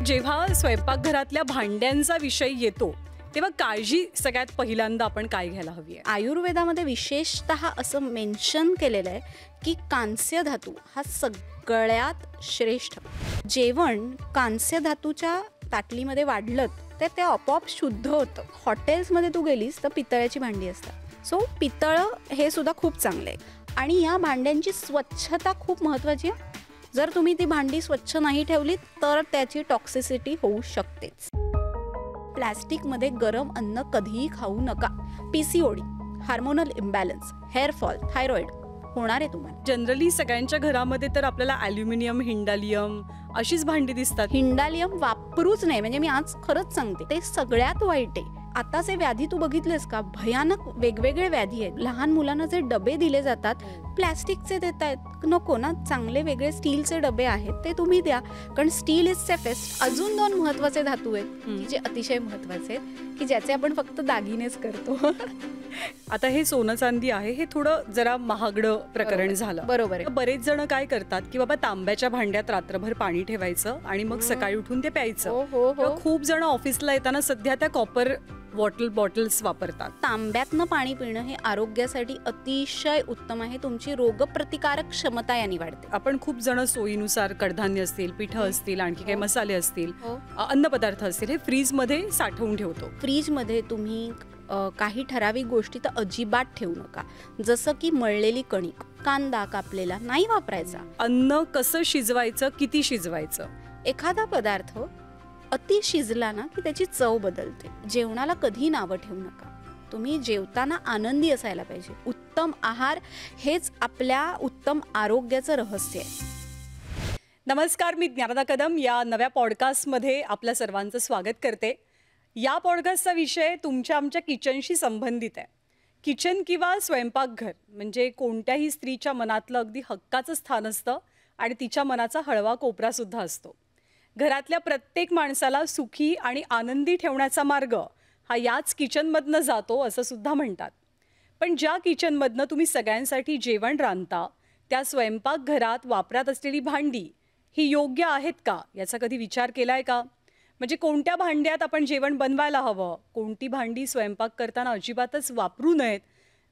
जेव्हा स्वयंपाकघरातल्या भांड्यांचा विषय येतो तेव्हा काळजी सगळ्यात पहिल्यांदा आपण काय घ्यायला हवी आहे? आयुर्वेदामध्ये विशेषतः असं मेन्शन केलेलं आहे की कांस्य धातू हा सगळ्यात श्रेष्ठ. जेवण कांस्य धातूच्या ताटलीमध्ये वाढलं तर ते आपोआप शुद्ध होतं. हॉटेल्समध्ये तू गेलीस तर पितळ्याची भांडी असतात. सो पितळ हे सुद्धा खूप चांगलं आहे आणि या भांड्यांची स्वच्छता खूप महत्त्वाची आहे. जर तुम्ही ती भांडी स्वच्छ नाही ठेवली तर त्याची टॉक्सिसिटी होऊ शकतेच. प्लॅस्टिकमध्ये गरम अन्न कधीही खाऊ नका. PCOD, hormonal imbalance, hair fall, thyroid होणार आहे तुम्हाला. जनरली सगळ्यांच्या घरामध्ये तर आपल्याला ॲल्युमिनियम, हिंडालियम अशीच भांडी दिसतात. हिंडालियम वापरूच नाही. म्हणजे मी आज खरंच सांगते, ते सगळ्यात वाईट आहे. आताचे व्याधी तू बघितलेस का? भयानक वेगवेगळे व्याधी आहेत. लहान मुलांना जे डबे दिले जातात प्लॅस्टिकचे देत आहेत. नको ना, चांगले वेगळे स्टीलचे डबे आहेत ते तुम्ही द्या, कारण स्टील इज सेफेस्ट. अजून 2 महत्वाचे धातू आहेत की जे अतिशय महत्वाचे आहेत की ज्याचे आपण फक्त दागिनेच करतो. आता हे सोनं चांदी आहे, हे थोडं जरा महागडं प्रकरण झालं. बरोबर आहे. बरेच जण काय करतात की बाबा तांब्याच्या भांड्यात रात्रभर पाणी ठेवायचं आणि मग सकाळी उठून ते प्यायचं. खूप जण ऑफिसला येताना सध्या त्या कॉपर बॉटल्स वापरतात. तांब्यातनं पाणी पिणं हे आरोग्यासाठी अतिशय उत्तम आहे. तुमची रोगप्रतिकारक क्षमता याने वाढते. आपण खूप जण सोयीनुसार कडधान्य असतील, पिठं असतील, आणखी काही मसाले असतील, अन्नपदार्थ असतील, हे फ्रीजमध्ये साठवून ठेवतो. फ्रीजमध्ये तुम्ही काही ठराविक गोष्टी तर अजिबात ठेवू नका. जसं की मळलेली कणिक, कांदा कापलेला नाही वापरायचा. अन्न कसं शिजवायचं, किती शिजवायचं. एखादा पदार्थ अति शिजला ना की त्याची चव बदलते. जेवणाला कधी नावं ठेवू नका. तुम्ही जेवताना आनंदी असायला पाहिजे. उत्तम आहार हेच आपल्या उत्तम आरोग्याचं रहस्य आहे. नमस्कार, मी ज्ञानदा कदम या नव्या पॉडकास्टमध्ये आपल्या सर्वांचं स्वागत करते. या पॉडकास्टचा विषय तुमच्या आमच्या किचनशी संबंधित आहे. किचन किंवा स्वयंपाकघर म्हणजे कोणत्याही स्त्रीच्या मनातलं अगदी हक्काचं स्थान असतं आणि तिच्या मनाचा हळवा कोपरासुद्धा असतो. घरातल्या प्रत्येक माणसाला सुखी आणि आनंदी ठेवण्याचा मार्ग हा याच किचनमधनं जातो असं सुद्धा म्हणतात. पण ज्या किचनमधनं तुम्ही सगळ्यांसाठी जेवण रांधता त्या स्वयंपाकघरात वापरात असलेली भांडी ही योग्य आहेत का याचा कधी विचार केला आहे का? म्हणजे कोणत्या भांड्यात आपण जेवण बनवायला हवं, कोणती भांडी स्वयंपाक करताना अजिबातच वापरू नयेत.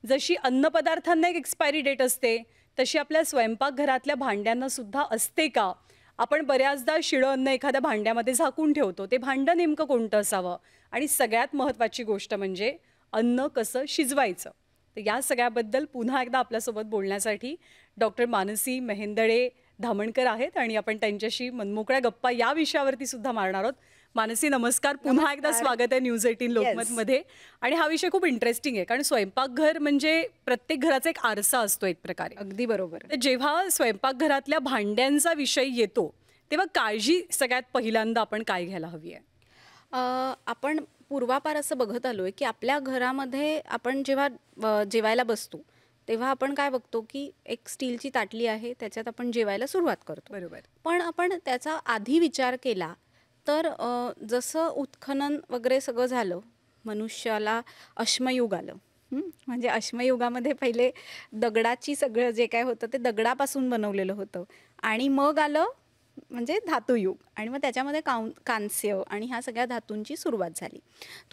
जशी अन्नपदार्थांना एक एक्सपायरी डेट असते तशी आपल्या स्वयंपाकघरातल्या भांड्यांना सुद्धा असते का? आपण बऱ्याचदा शिळं अन्न एखाद्या भांड्यामध्ये झाकून ठेवतो. ते भांडं नेमकं कोणतं असावं आणि सगळ्यात महत्त्वाची गोष्ट म्हणजे अन्न कसं शिजवायचं. तर या सगळ्याबद्दल पुन्हा एकदा आपल्यासोबत बोलण्यासाठी डॉक्टर मानसी मेहेंदळे धामणकर आहेत आणि आपण त्यांच्याशी मनमोकळ्या गप्पा या विषयावरती सुद्धा मारणार आहोत. मानसी, नमस्कार. पुन्हा एकदा स्वागत आहे न्यूज 18 लोकमतमध्ये. आणि हा विषय खूप इंटरेस्टिंग आहे कारण स्वयंपाकघर म्हणजे प्रत्येक घराचा एक आरसा असतो एक प्रकारे. अगदी बरोबर. तर जेव्हा स्वयंपाकघरातल्या भांड्यांचा विषय येतो तेव्हा काळजी सगळ्यात पहिल्यांदा आपण काय घ्यायला हवी आहे? आपण पूर्वापार असं बघत आलोय की आपल्या घरामध्ये आपण जेव्हा जेवायला बसतो तेव्हा आपण काय बघतो की एक स्टीलची ताटली आहे, त्याच्यात आपण जेवायला सुरुवात करतो. बरोबर. पण आपण त्याचा आधी विचार केला तर जसं उत्खनन वगैरे सगळं झालं, मनुष्याला अश्मयुग आलं. म्हणजे अश्मयुगामध्ये पहिले दगडाची सगळं जे काय होतं ते दगडापासून बनवलेलं होतं आणि मग आलं म्हणजे धातुयुग आणि मग त्याच्यामध्ये कांस्य आणि ह्या सगळ्या धातूंची सुरुवात झाली.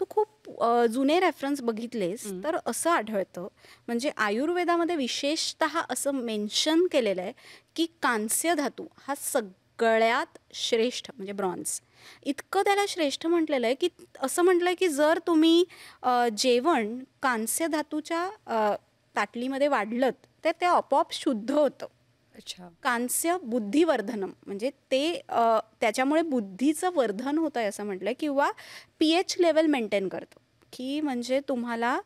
तू खूप जुने रेफरन्स बघितलेस तर असं आढळतं, म्हणजे आयुर्वेदामध्ये विशेषतः असं मेन्शन केलेलं आहे की कांस्य धातू हा सगळ्यात श्रेष्ठ म्हणजे ब्रॉन्झ. इतकं त्याला श्रेष्ठ म्हटलेलं आहे की असं म्हटलं आहे की जर तुम्ही जेवण कांस्य धातूच्या ताटलीमध्ये वाढलं तर ते आपोआप शुद्ध होतं. अच्छा. कांस्य बुद्धिवर्धनम म्हणजे ते त्याच्यामुळे बुद्धीचं वर्धन होतं आहे असं म्हटलं आहे. किंवा pH लेवल मेंटेन करतं की म्हणजे तुम्हाला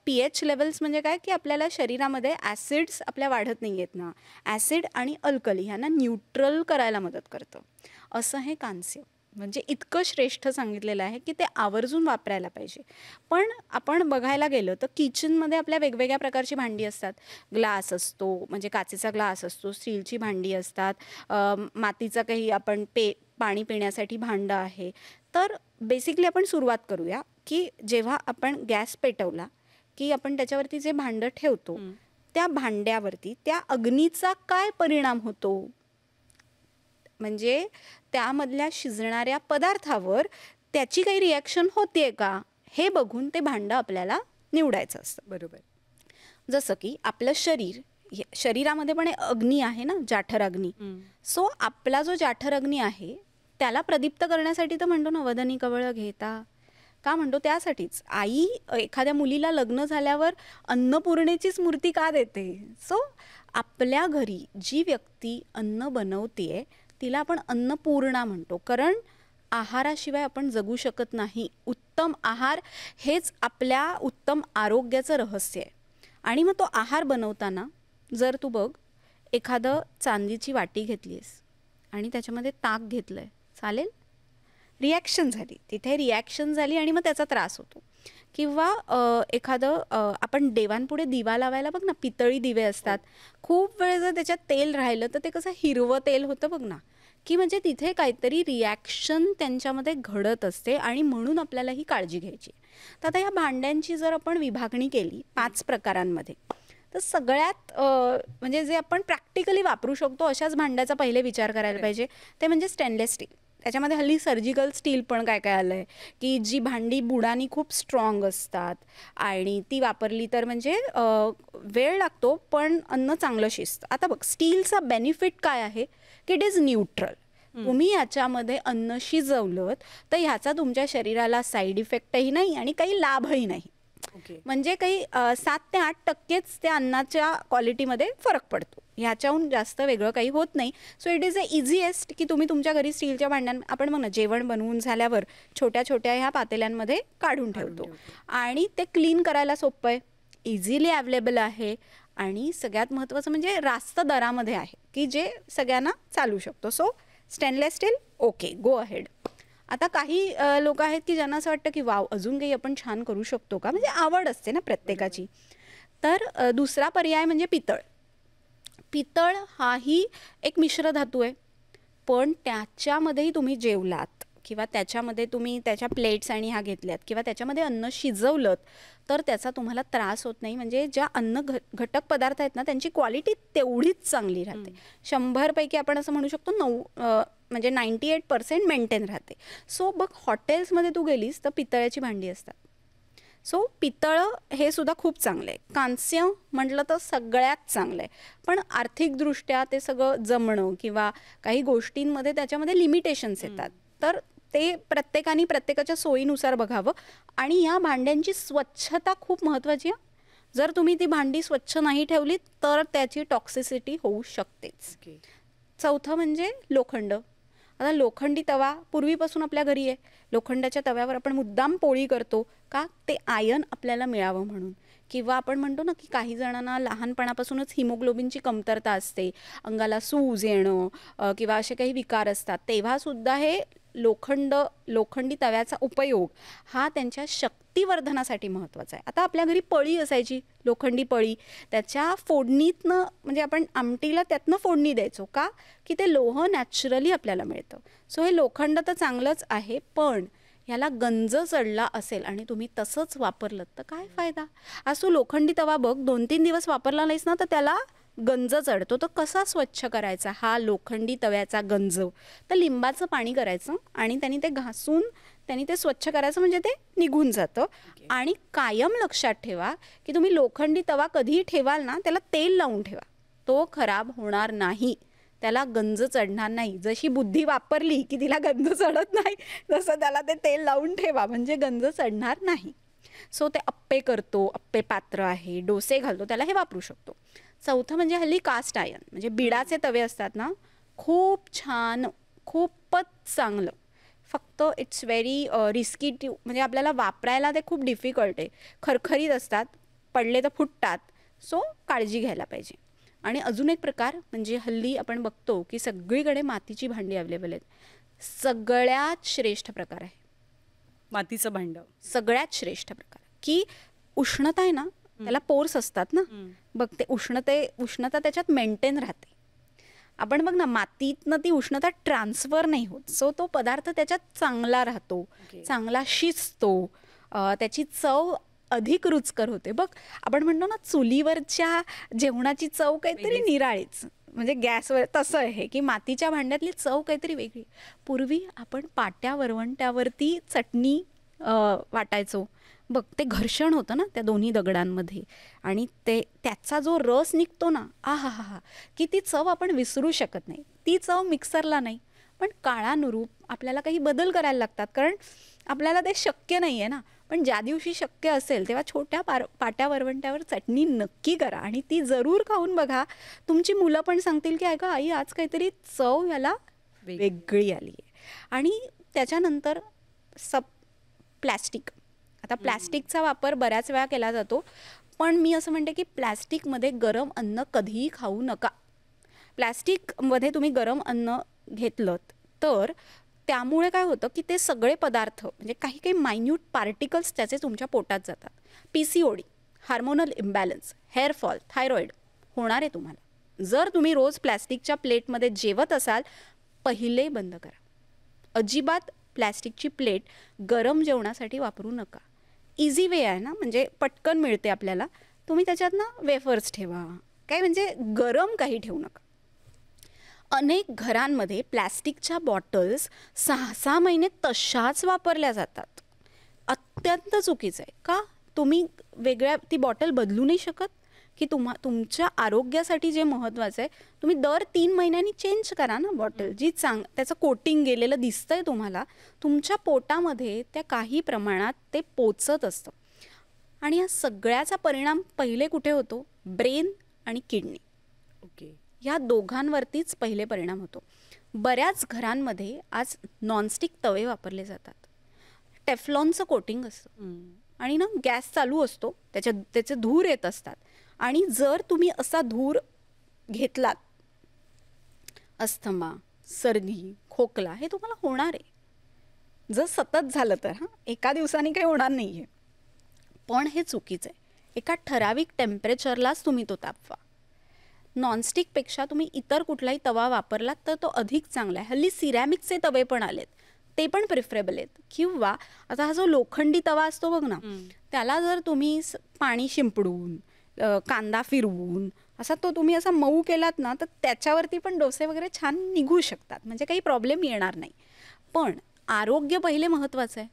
pH लेवल्स म्हणजे काय की आपल्याला शरीरामध्ये ॲसिड्स आपल्या वाढत नाही आहेत ना, ॲसिड आणि अल्कली ह्यांना न्यूट्रल करायला मदत करतं. असं हे कांस्य म्हणजे इतकं श्रेष्ठ सांगितलेलं आहे की ते आवर्जून वापरायला पाहिजे. पण आपण बघायला गेलं तर किचनमध्ये आपल्या वेगवेगळ्या प्रकारची भांडी असतात. ग्लास असतो म्हणजे काचेचा ग्लास असतो, स्टीलची भांडी असतात, मातीचा काही आपण पाणी पिण्यासाठी भांडं आहे. तर बेसिकली आपण सुरुवात करूया की जेव्हा आपण गॅस पेटवला की आपण त्याच्यावरती जे भांडं ठेवतो त्या भांड्यावरती त्या अग्नीचा काय परिणाम होतो म्हणजे त्यामधल्या शिजणाऱ्या पदार्थावर त्याची काही रिॲक्शन होते का हे बघून ते भांडं आपल्याला निवडायचं असतं. बरोबर. जसं की आपलं शरीरामध्ये पण अग्नी आहे ना, जाठर अग्नी. सो आपला जो जाठर अग्नी आहे त्याला प्रदीप्त करण्यासाठी तर म्हणतो ना, वदनी कवळ घेता. का म्हणतो? त्यासाठीच आई एखाद्या मुलीला लग्न झाल्यावर अन्नपूर्णेचीच मूर्ती का देते? सो आपल्या घरी जी व्यक्ती अन्न बनवते तिला आपण अन्नपूर्णा म्हणतो, कारण आहाराशिवाय आपण जगू शकत नाही. उत्तम आहार हेच आपल्या उत्तम आरोग्याचं रहस्य आहे. आणि मग तो आहार बनवताना जर तू बघ, एखादं चांदीची वाटी घेतलीस आणि त्याच्यामध्ये ताक घेतलंय, चालेल? रिॲक्शन झाली, तिथे रिॲक्शन झाली आणि मग त्याचा त्रास होतो. किंवा एखादं आपण देवांपुढे दिवा लावायला बघ ना, पितळी दिवे असतात. खूप वेळ जर त्याच्यात तेल राहिलं तर ते कसं हिरवं तेल होतं बघ ना, की म्हणजे तिथे काहीतरी रिॲक्शन त्यांच्यामध्ये घडत असते आणि म्हणून आपल्याला ही काळजी घ्यायची. तर आता ह्या भांड्यांची जर आपण विभागणी केली 5 प्रकारांमध्ये, तर सगळ्यात म्हणजे जे आपण प्रॅक्टिकली वापरू शकतो अशाच भांड्याचा पहिले विचार करायला पाहिजे, ते म्हणजे स्टेनलेस स्टील. त्याच्यामध्ये हल्ली सर्जिकल स्टील पण काय काय आलं आहे, की जी भांडी बुडानी खूप स्ट्रॉंग असतात आणि ती वापरली तर म्हणजे वेळ लागतो पण अन्न चांगलं शिजतं. आता बघ, स्टीलचा बेनिफिट काय आहे, की इट इज न्यूट्रल. तुम्ही याच्यामध्ये अन्न शिजवलं तर ह्याचा तुमच्या शरीराला साईड इफेक्टही नाही आणि काही लाभही नाही. म्हणजे काही 7 ते 8% त्या अन्नाच्या क्वालिटीमध्ये फरक पडतो, ह्याच्याहून जास्त वेगळं काही होत नाही. So it is a easiest की तुम्ही तुमच्या घरी स्टीलच्या भांड्यां, आपण बघ ना, जेवण बनवून झाल्यावर छोट्या छोट्या ह्या पातेल्यांमध्ये काढून ठेवतो आणि ते क्लीन करायला सोपं आहे, इझिली अवेलेबल आहे आणि सगळ्यात महत्त्वाचं म्हणजे रास्त दरामध्ये आहे, की जे सगळ्यांना चालू शकतो. So stainless steel okay, go ahead. आता काही लोक आहेत की ज्यांना असं वाटतं की वाव, अजून काही आपण छान करू शकतो का, म्हणजे आवड असते ना प्रत्येकाची. तर दुसरा पर्याय म्हणजे पितळ. पितळ हाही एक मिश्र धातू आहे, पण त्याच्यामध्येही तुम्ही जेवलात किंवा त्याच्यामध्ये तुम्ही त्याच्या प्लेट्स आणि ह्या घेतल्यात किंवा त्याच्यामध्ये अन्न शिजवलं तर त्याचा तुम्हाला त्रास होत नाही. म्हणजे ज्या अन्न घटक पदार्थ आहेत ना, त्यांची क्वालिटी तेवढीच चांगली राहते. 100 पैकी आपण असं म्हणू शकतो 9 म्हणजे 98% मेंटेन राहते. सो बघ, हॉटेल्समध्ये तू गेलीस तर पितळ्याची भांडी असतात. सो पितळ हे सुद्धा खूप चांगलं आहे. कांस्य म्हटलं तर सगळ्यात चांगलं आहे, पण आर्थिकदृष्ट्या ते सगळं जमणं किंवा काही गोष्टींमध्ये त्याच्यामध्ये लिमिटेशन्स येतात. तर ते प्रत्येकाने प्रत्येकाच्या सोयीनुसार बघावं. आणि या भांड्यांची स्वच्छता खूप महत्त्वाची आहे. जर तुम्ही ती भांडी स्वच्छ नाही ठेवली तर त्याची टॉक्सिसिटी होऊ शकतेच. चौथं म्हणजे लोखंड. आता लोखंडी तवा पूर्वीपासून आपल्या घरी आहे. लोखंडाच्या तव्यावर आपण मुद्दाम पोळी करतो का, ते आयर्न आपल्याला मिळावं म्हणून. किंवा आपण म्हणतो ना की काही जणांना लहानपणापासूनच हिमोग्लोबिनची कमतरता असते, अंगाला सूज येणं किंवा असे काही विकार असतात, तेव्हासुद्धा हे लोखंडी तव्याचा उपयोग हा त्यांच्या शक्तिवर्धनासाठी महत्त्वाचा आहे. आता आपल्या घरी पळी असायची, लोखंडी पळी, त्याच्या फोडणीतनं म्हणजे आपण आमटीला त्यातनं फोडणी द्यायचो का, की ते लोह नॅचरली आपल्याला मिळतं. सो हे लोखंड तर चांगलंच आहे, पण ह्याला गंज चढला असेल आणि तुम्ही तसंच वापरलं तर काय फायदा. असो लोखंडी तवा बघ, 2-3 दिवस वापरला नाहीस ना तर त्याला गंज चढतो. तर कसा स्वच्छ करायचा हा लोखंडी तव्याचा गंज, तर लिंबाचं पाणी करायचं आणि त्यांनी ते घासून त्यांनी ते स्वच्छ करायचं, म्हणजे ते निघून जातं. आणि कायम लक्षात ठेवा की तुम्ही लोखंडी तवा कधीही ठेवाल ना, त्याला तेल लावून ठेवा, तो खराब होणार नाही, त्याला गंज चढणार नाही. जशी बुद्धी वापरली की तिला गंज चढत नाही, तसं त्याला ते तेल लावून ठेवा, म्हणजे गंज चढणार नाही. सो ते अप्पे करतो, अप्पे पात्र आहे, डोसे घालतो, त्याला हे वापरू शकतो. चौथं म्हणजे हल्ली कास्ट आयर्न, म्हणजे बिडाचे तवे असतात ना, खूप छान, खूपच चांगलं. फक्त इट्स व्हेरी रिस्की टू, म्हणजे आपल्याला वापरायला ते खूप डिफिकल्ट आहे, खरखरीत असतात, पडले तर फुटतात. सो काळजी घ्यायला पाहिजे. आणि अजून एक प्रकार म्हणजे हल्ली आपण बघतो की सगळीकडे मातीची भांडी अवेलेबल आहेत. सगळ्यात श्रेष्ठ प्रकार आहे मातीचं भांडं. सगळ्यात श्रेष्ठ प्रकार, की उष्णता आहे ना, त्याला पोर्स असतात ना, बघ ते उष्णता त्याच्यात मेंटेन राहते. आपण बघ ना, मातीतनं ती उष्णता ट्रान्सफर नाही होत. सो तो पदार्थ त्याच्यात चांगला राहतो, चांगला शिजतो, त्याची चव अधिक रुचकर होते. बघ आपण म्हणतो ना, चुलीवरच्या जेवणाची चव काहीतरी निराळीच. म्हणजे गॅसवर तसं आहे की मातीच्या भांड्यातली चव काहीतरी वेगळी. पूर्वी आपण पाट्या वरवंट्यावरती चटणी वाटायचो बघ. ते घर्षण होतं ना त्या दोन्ही दगडांमध्ये आणि त्याचा जो रस निघतो ना, आ हा हा हा, की ती चव आपण विसरू शकत नाही. ती चव मिक्सरला नाही, पण काळानुरूप आपल्याला काही बदल करायला लागतात, कारण आपल्याला ते शक्य नाही आहे ना. पण ज्या दिवशी शक्य असेल तेव्हा छोट्या पाट्या वरवंट्यावर चटणी नक्की करा आणि ती जरूर खाऊन बघा. तुमची मुलं पण सांगतील की ऐका आई, आज काहीतरी चव याला वेगळी आली आहे. आणि त्याच्यानंतर प्लॅस्टिक. आता प्लॅस्टिकचा वापर बऱ्याच वेळा केला जातो, पण मी असं म्हणते की प्लॅस्टिकमध्ये गरम अन्न कधीही खाऊ नका. प्लॅस्टिकमध्ये तुम्ही गरम अन्न घेतलं तर त्यामुळे काय होतं की ते सगळे पदार्थ म्हणजे काही काही मायन्यूट पार्टिकल्स त्याचे तुमच्या पोटात जातात. PCOD, hormonal imbalance, hair fall, thyroid होणार आहे तुम्हाला जर तुम्ही रोज प्लॅस्टिकच्या प्लेटमध्ये जेवत असाल. पहिले बंद करा. अजिबात प्लॅस्टिकची प्लेट गरम जेवणासाठी वापरू नका. इझी वे आहे ना, म्हणजे पटकन मिळते आपल्याला. तुम्ही त्याच्यात ना वेफर्स ठेवा, काय म्हणजे गरम काही ठेवू नका. अनेक घरांमध्ये प्लॅस्टिकच्या बॉटल्स 6-6 महिने तशाच वापरल्या जातात. अत्यंत चुकीचं आहे. का? तुम्ही वेगळ्या ती बॉटल बदलू नाही शकत की तुमच्या आरोग्यासाठी जे महत्त्वाचं आहे तुम्ही दर 3 महिन्यांनी चेंज करा ना बॉटल. जी त्याचं कोटिंग गेलेलं दिसतंय तुम्हाला, तुमच्या पोटामध्ये त्या काही प्रमाणात ते पोचत असतं आणि या सगळ्याचा परिणाम पहिले कुठे होतो? ब्रेन आणि किडनी. ओके. ह्या दोघांवरतीच पहिले परिणाम होतो. बऱ्याच घरांमध्ये आज नॉनस्टिक तवे वापरले जातात. टेफ्लॉनचं कोटिंग असतं आणि ना गॅस चालू असतो, त्याचे धूर येत असतात. आणि जर तुम्ही असा धूर घेतलात, अस्थमा, सर्दी, खोकला हे तुम्हाला होणार आहे जर सतत झालं तर. एका दिवसाने काही होणार नाही आहे. पण हे चुकीचं आहे. एका ठराविक टेम्परेचरलाच तुम्ही तो तापवा. नॉनस्टिकपेक्षा तुम्ही इतर कुठलाही तवा वापरलात तर तो अधिक चांगला आहे. हल्ली सिरॅमिकचे तवे पण आलेत, ते पण प्रिफरेबल आहेत. किंवा आता हा जो लोखंडी तवा असतो बघ ना, त्याला जर तुम्ही पाणी शिंपडून कांदा फिरवून असा तो तुम्ही असा मऊ केलात ना, तर त्याच्यावरती पण डोसे वगैरे छान निघू शकतात, म्हणजे काही प्रॉब्लेम येणार नाही. पण आरोग्य पहिले महत्त्वाचं आहे.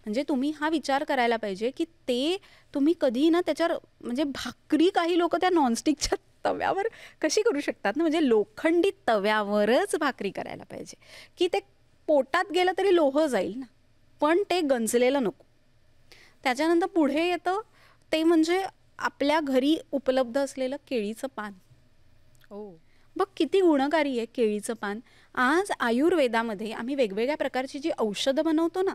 म्हणजे तुम्ही हा विचार करायला पाहिजे की ते तुम्ही कधी ना त्याच्यावर म्हणजे भाकरी काही लोक त्या नॉनस्टिकच्या तव्यावर कशी करू शकतात ना, म्हणजे लोखंडी तव्यावरच भाकरी करायला पाहिजे की ते पोटात गेलं तरी लोह जाईल ना, पण ते गंजलेलं नको. त्याच्यानंतर पुढे येतं ते म्हणजे आपल्या घरी उपलब्ध असलेलं केळीचं पान. बघ किती गुणकारी आहे केळीचं पान. आज आयुर्वेदामध्ये आम्ही वेगवेगळ्या प्रकारची जी औषधं बनवतो ना,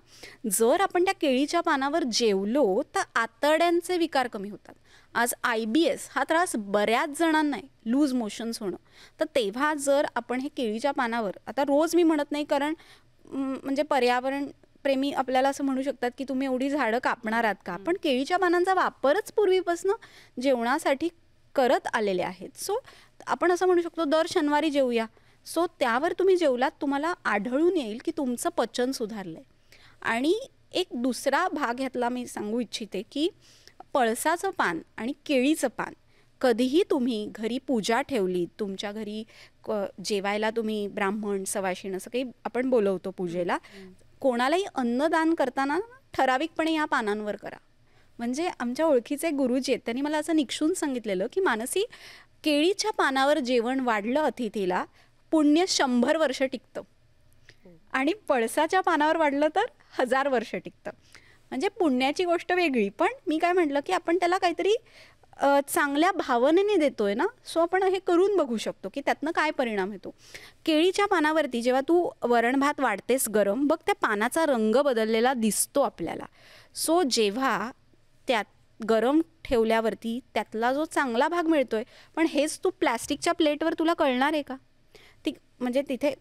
जर आपण त्या केळीच्या पानावर जेवलो तर आतड्यांचे विकार कमी होतात. आज IBS हा त्रास बऱ्याच जणांना आहे, लूज मोशन्स होणं. तर तेव्हा जर आपण हे केळीच्या पानावर, आता रोज मी म्हणत नाही कारण म्हणजे पर्यावरण प्रेमी आपल्याला असं म्हणू शकतात की तुम्ही एवढी झाडं कापणार आहात का, पण केळीच्या पानांचा वापरच पूर्वीपासून जेवणासाठी करत आलेले आहेत. सो आपण असं म्हणू शकतो दर शनिवारी जेवूया. सो त्यावर तुम्ही जेवलात, तुम्हाला आढळून येईल की तुमचं पचन सुधारलंय. आणि एक दुसरा भाग ह्यातला मी सांगू इच्छिते की पळसाचं पान आणि केळीचं पान कधीही तुम्ही घरी पूजा ठेवली, तुमच्या घरी जेवायला तुम्ही ब्राह्मण सवाशीण असं काही आपण बोलवतो पूजेला, कोणालाही अन्नदान करताना ठराविकपणे या पानांवर करा. म्हणजे आमच्या ओळखीचे गुरुजी आहेत, त्यांनी मला असं निक्षून सांगितलेलं की मानसी, केळीच्या पानावर जेवण वाढलं अतिथीला पुण्य 100 वर्ष टिकतं आणि पळसाच्या पानावर वाढलं तर 1000 वर्ष टिकतं. म्हणजे पुण्याची गोष्ट वेगळी, पण मी काय म्हटलं की आपण त्याला काहीतरी चांगल्या भावनेने देतोय ना, सो आपण हे करून बघू शकतो की त्यातनं काय परिणाम होतो. केळीच्या पानावरती जेव्हा तू वरण भात वाढतेस गरम, बघ त्या पानाचा रंग बदललेला दिसतो आपल्याला. सो जेव्हा त्यात गरम ठेवल्यावरती त्यातला जो चांगला भाग मिळतोय, पण हेच तू प्लॅस्टिकच्या प्लेटवर तुला कळणार आहे का? ती म्हणजे तिथे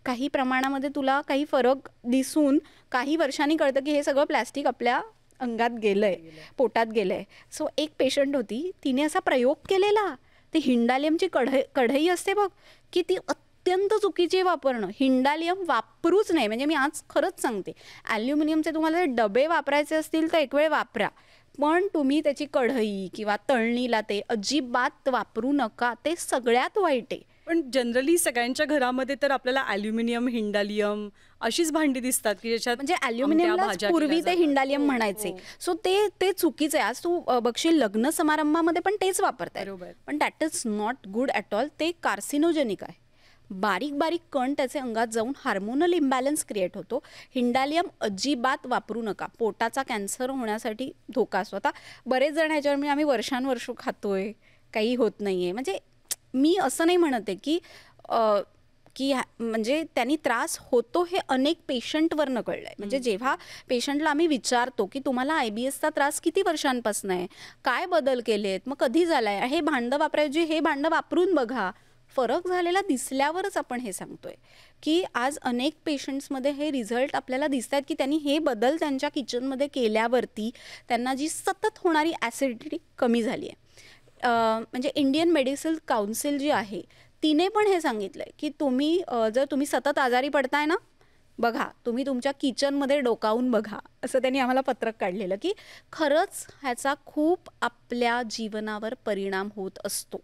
काही प्रमाणामध्ये तुला काही फरक दिसून काही वर्षांनी कळतं की हे सगळं प्लॅस्टिक आपल्या अंगात गेलंय, पोटात गेलंय. सो एक पेशंट होती, तिने असा प्रयोग केलेला. ती हिंडालियमची कढई असते बघ, की ती अत्यंत चुकीची वापरणं. हिंडालियम वापरूच नाही. म्हणजे मी आज खरंच सांगते, ॲल्युमिनियमचे तुम्हाला डबे वापरायचे असतील तर एक वेळ वापरा, पण तुम्ही त्याची कढई किंवा तळणीला ते अजिबात वापरू नका. ते सगळ्यात वाईट आहे. पण जनरली सगळ्यांच्या घरामध्ये तर आपल्याला ॲल्युमिनियम, हिंडालियम अशीच भांडी दिसतात की ज्याच्यात म्हणजे आमट्या, ॲल्युमिनियमला भाज्या पूर्वी केल्या ते जातात. हिंडालियम हो, म्हणायचे. हो. सो ते चुकीचं आहे. आज तू बघशील लग्न समारंभामध्ये पण तेच वापरतायत. बरोबर. पण that is not good at all. ते कार्सिनोजेनिक आहे. बारीक बारीक कण त्याचे अंगात जाऊन हार्मोनल इम्बॅलन्स क्रिएट होतो. हिंडालियम अजिबात वापरू नका. पोटाचा कॅन्सर होण्यासाठी धोका असतो. आता बरेच जण ह्याच्यावर म्हणजे आम्ही वर्षानुवर्ष खातोय, काही होत नाहीये. म्हणजे मी असं नाही म्हणत आहे की म्हणजे त्यांनी त्रास होतो हे अनेक पेशंटवरनं कळलं आहे. म्हणजे जेव्हा पेशंटला आम्ही विचारतो की तुम्हाला IBSचा त्रास किती वर्षांपासून आहे, काय बदल केलेत, मग कधी झाला आहे, हे भांडं वापरायचे, हे भांडं वापरून बघा, फरक झालेला दिसल्यावरच आपण हे सांगतोय की आज अनेक पेशंट्समध्ये हे रिझल्ट आपल्याला दिसत आहेत की त्यांनी हे बदल त्यांच्या किचनमध्ये केल्यावरती त्यांना जी सतत होणारी ॲसिडिटी कमी झाली आहे. म्हणजे इंडियन मेडिसिन काउन्सिल जी आहे तिने पण हे सांगितलं आहे की तुम्ही जर तुम्ही सतत आजारी पडताय ना, बघा तुम्ही तुमच्या किचनमध्ये डोकावून बघा, असं त्यांनी आम्हाला पत्रक काढलेलं की खरंच ह्याचा खूप आपल्या जीवनावर परिणाम होत असतो.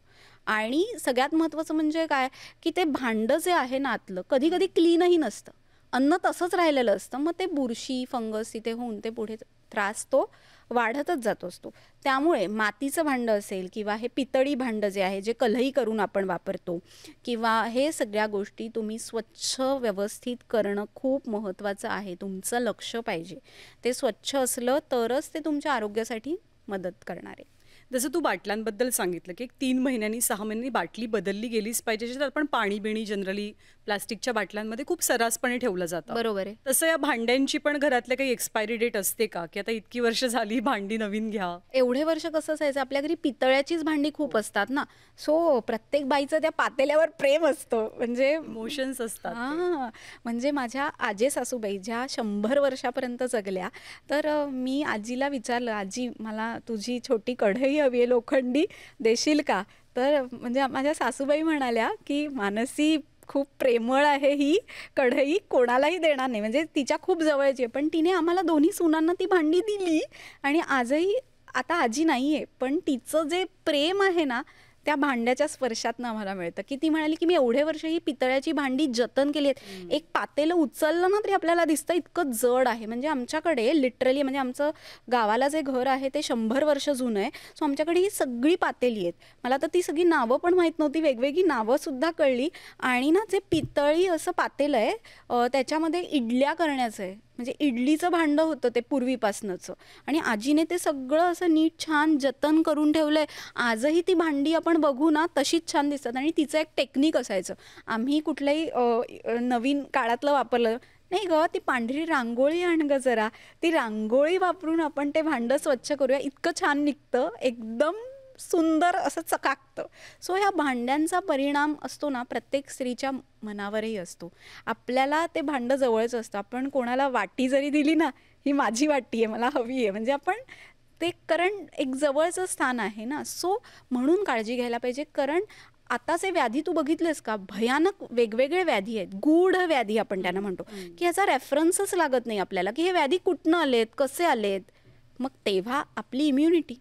आणि सगळ्यात महत्त्वाचं म्हणजे काय की ते भांडं जे आहे ना आतलं, कधी कधी क्लीनही नसतं, अन्न तसंच राहिलेलं असतं. मग ते बुरशी फंगस तिथे होऊन ते पुढे त्रास तो वाढतच जात असतो. त्यामुळे मातीचं भांडं असेल किंवा हे पितळी भांडं जे आहे जे कलही करून आपण वापरतो, किंवा हे सगळ्या गोष्टी तुम्ही स्वच्छ व्यवस्थित करणं खूप महत्त्वाचं आहे. तुमचं लक्ष पाहिजे. ते स्वच्छ असलं तरच ते तुमच्या आरोग्यासाठी मदत करणार आहे. जसं तू बाटल्यांबद्दल सांगितलं की 3 महिन्यांनी 6 महिन्यांनी बाटली बदलली गेलीच पाहिजे. ज्याच्यात आपण पाणी बिणी जनरली प्लास्टिकच्या बाटल्यांमध्ये खूप सर्रासपणे ठेवलं जातं. बरोबर आहे. तसं या भांड्यांची पण घरातल्या काही एक्सपायरी डेट असते का, की आता इतकी वर्ष झाली भांडी नवीन घ्या? एवढे वर्ष कसं असायचं, आपल्या घरी पितळ्याचीच भांडी खूप असतात ना. सो प्रत्येक बाईचं त्या पातेल्यावर प्रेम असतं. म्हणजे इमोशन्स असतात ते. हां, म्हणजे माझ्या आजे सासूबाई ज्या 100 वर्षापर्यंत जगल्या, तर मी आजीला विचारलं, "आजी, मला तुझी छोटी कढई हवी आहे लोखंडी, देशील का?" तर म्हणजे माझ्या सासूबाई म्हणाल्या की "मानसी, खूप प्रेमळ आहे ही कढई, कोणालाही देणार नाही." म्हणजे तिच्या खूप जवळची आहे. पण तिने आम्हाला दोन्ही सुनांना ती भांडी दिली आणि आजही, आता आजी नाही आहे, पण तिचं जे प्रेम आहे ना, त्या भांड्याच्या स्पर्शातनं आम्हाला मिळतं. की ती म्हणाली की "मी एवढे वर्ष ही पितळ्याची भांडी जतन केली आहेत. एक पातेलं उचललं ना तरी आपल्याला दिसतं इतकं जड आहे." म्हणजे आमच्याकडे लिटरली, म्हणजे आमचं गावाला जे घर आहे ते 100 वर्ष जुनं आहे. सो आमच्याकडे ही सगळी पातेली आहेत. मला तर ती सगळी नावं पण माहीत नव्हती, वेगवेगळी नावंसुद्धा कळली. आणि ना जे पितळी असं पातेलं आहे, त्याच्यामध्ये इडल्या करण्याचं आहे. म्हणजे इडलीचं भांडं होतं ते पूर्वीपासनंचं. आणि आजीने ते सगळं असं नीट छान जतन करून ठेवलं आहे. आजही ती भांडी आपण बघू ना तशीच छान दिसतात. आणि तिचं एक टेक्निक असायचं, आम्ही कुठल्याही नवीन काळातलं वापरलं नाही गं, ती पांढरी रांगोळी आण गं जरा, ती रांगोळी वापरून आपण ते भांडं स्वच्छ करूया, इतकं छान निघतं, एकदम सुंदर असं चकाकतं. सो ह्या भांड्यांचा परिणाम असतो ना प्रत्येक स्त्रीच्या मनावरही असतो. आपल्याला ते भांडं जवळच असतं. आपण कोणाला वाटी जरी दिली ना, ही माझी वाटी आहे, मला हवी आहे, म्हणजे आपण ते, कारण एक जवळचं स्थान आहे ना. सो म्हणून काळजी घ्यायला पाहिजे. कारण आताचे व्याधी तू बघितलेस का, भयानक वेगवेगळे व्याधी आहेत, गूढ व्याधी आपण त्यांना म्हणतो, की ह्याचा रेफरन्सच लागत नाही आपल्याला की हे व्याधी कुठनं आलेत, कसे आलेत. मग तेव्हा आपली इम्युनिटी,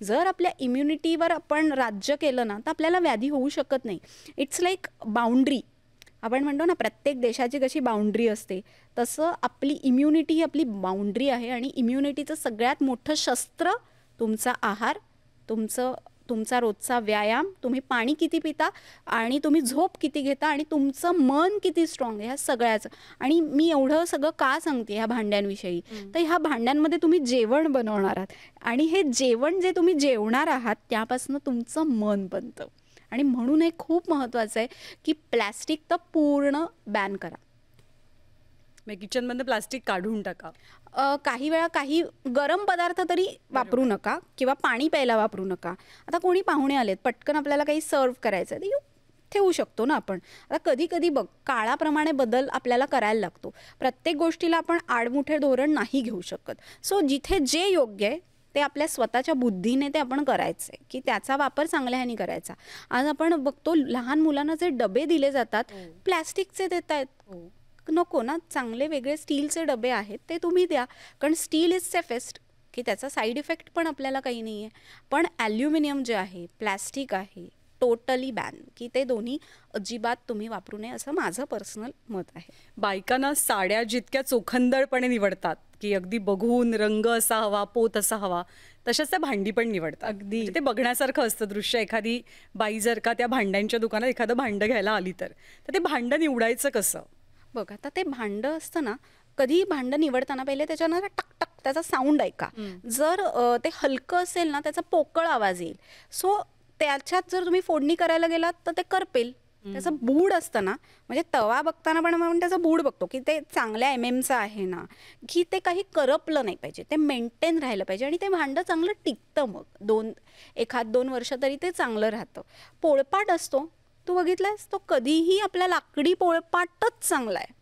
जर आपल्या इम्युनिटीवर आपण राज्य केलं ना तर आपल्याला व्याधी होऊ शकत नाही. It's like boundary. आपण म्हणतो ना प्रत्येक देशाची कशी बाउंड्री असते, तसं आपली इम्युनिटी ही आपली बाउंड्री आहे. आणि इम्युनिटीचं सगळ्यात मोठं शस्त्र तुमचा आहार, तुमचा रोजचा व्यायाम, तुम्ही पाणी किती पिता आणि तुम्ही झोप किती घेता आणि तुमचं मन किती स्ट्रॉंग आहे, ह्या सगळ्याचं. आणि मी एवढं सगळं का सांगते ह्या भांड्यांविषयी, तर ह्या भांड्यांमध्ये तुम्ही जेवण बनवणार आहात आणि हे जेवण जे तुम्ही जेवणार आहात त्यापासून तुमचं मन बनतं. आणि म्हणून हे खूप महत्त्वाचं आहे की प्लॅस्टिक तर पूर्ण बॅन करा. किचनमधनं प्लास्टिक काढून टाका. काही वेळा काही गरम पदार्थ तरी वापरू नका किंवा पाणी प्यायला वापरू नका. आता कोणी पाहुणे आलेत, पटकन आपल्याला काही सर्व करायचं आहे, तर ठेवू शकतो ना आपण. आता कधी कधी बघ, काळाप्रमाणे बदल आपल्याला करायला लागतो. प्रत्येक गोष्टीला आपण आडमुठे धोरण नाही घेऊ शकत. सो जिथे जे योग्य आहे ते आपल्या स्वतःच्या बुद्धीने ते आपण करायचं आहे की त्याचा वापर चांगल्या ह्यानी करायचा. आज आपण बघतो लहान मुलांना जे डबे दिले जातात प्लॅस्टिकचे देत आहेत. नको ना, चांगले वेगळे स्टीलचे डबे आहेत ते तुम्ही द्या, कारण स्टील इज सेफेस्ट, की त्याचा साईड इफेक्ट पण आपल्याला काही नाही आहे. पण ॲल्युमिनियम जे आहे, प्लॅस्टिक आहे, टोटली बॅन, की ते दोन्ही अजिबात तुम्ही वापरू नये असं माझं पर्सनल मत आहे. बायकांना साड्या जितक्या चोखंदळपणे निवडतात की अगदी बघून रंग असा हवा, पोत असा हवा, तशाच त्या भांडी पण निवडतात. अगदी. म्हणजे ते बघण्यासारखं असतं दृश्य. एखादी बाई जर का त्या भांड्यांच्या दुकानात एखादं भांडं घ्यायला आली तर ते भांडं निवडायचं कसं? बघ, आता ते भांडं असतं ना, कधी भांडं निवडताना पहिले त्याच्यानं टक टक त्याचा साऊंड ऐका. जर ते हलकं असेल ना, त्याचा पोकळ आवाज येईल. सो त्याच्यात जर तुम्ही फोडणी करायला गेलात तर ते करपेल. त्याचं बूड असतं ना, म्हणजे तवा बघताना पण आपण त्याचा बूड बघतो की ते चांगल्या MM चं आहे ना, की ते काही करपलं नाही पाहिजे, ते मेंटेन राहिलं पाहिजे आणि ते भांडं चांगलं टिकतं. मग 1-2 वर्ष तरी ते चांगलं राहतं. पोळपाट असतो, तू बघितलास, तो कधीही आपला लाकडी पोळपाटच चांगला आहे,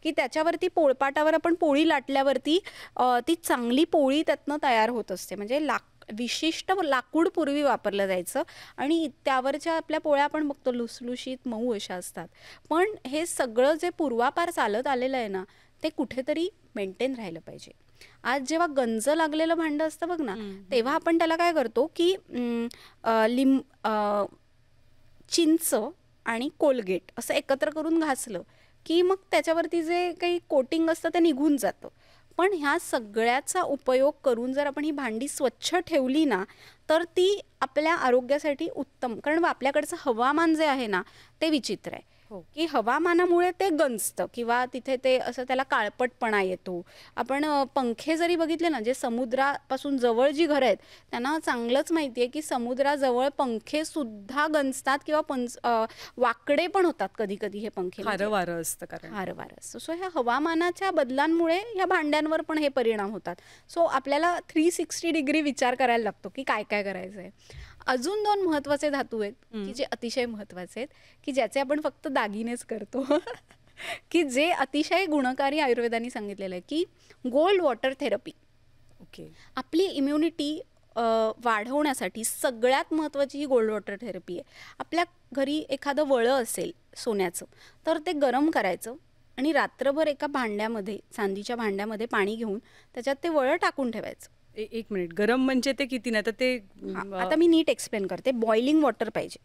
की त्याच्यावरती पोळपाटावर आपण पोळी लाटल्यावरती ती चांगली पोळी त्यातनं तयार होत असते. म्हणजे विशिष्ट लाकूड पूर्वी वापरलं जायचं आणि त्यावरच्या आपल्या पोळ्या आपण बघतो लुसलुशीत मऊ अशा असतात. पण हे सगळं जे पूर्वापार चालत आलेलं आहे ना, ते कुठेतरी मेंटेन राहिलं पाहिजे. आज जेव्हा गंज लागलेलं भांडं असतं बघ ना, तेव्हा आपण त्याला काय करतो की चिंच आणि कोलगेट असं एकत्र करून घासलं की मग त्याच्यावरती जे काही कोटिंग असतं ते निघून जातं. पण ह्या सगळ्याचा उपयोग करून जर आपण ही भांडी स्वच्छ ठेवली ना, तर ती आपल्या आरोग्यासाठी उत्तम. कारण आपल्याकडचं हवामान जे आहे ना, ते विचित्र आहे. की हवामानामुळे ते गंजतं किंवा तिथे ते असं त्याला काळपटपणा येतो. आपण पंखे जरी बघितले ना, जे समुद्रापासून जवळ जी घरं आहेत त्यांना चांगलंच माहिती आहे की समुद्राजवळ पंखे सुद्धा गंजतात किंवा वाकडे पण होतात कधी कधी हे पंखे. खारं वारं असतं, कारण खारं वारं असतं. सो ह्या हवामानाच्या बदलांमुळे ह्या भांड्यांवर पण हे परिणाम होतात. सो आपल्याला 360 डिग्री विचार करायला लागतो की काय काय करायचं आहे. अजून 2 महत्त्वाचे धातू आहेत की जे अतिशय महत्त्वाचे आहेत, की ज्याचे आपण फक्त दागिनेच करतो की जे अतिशय गुणकारी आयुर्वेदाने सांगितलेलं आहे की गोल्ड वॉटर थेरपी. ओके. आपली इम्युनिटी वाढवण्यासाठी सगळ्यात महत्त्वाची ही गोल्ड वॉटर थेरपी आहे. आपल्या घरी एखादं वळं असेल सोन्याचं, तर ते गरम करायचं आणि रात्रभर एका भांड्यामध्ये, चांदीच्या भांड्यामध्ये पाणी घेऊन त्याच्यात ते वळं टाकून ठेवायचं. एक मिनिट, गरम म्हणजे ते किती? नाही तर ते आता मी नीट एक्सप्लेन करते. बॉइलिंग वॉटर पाहिजे.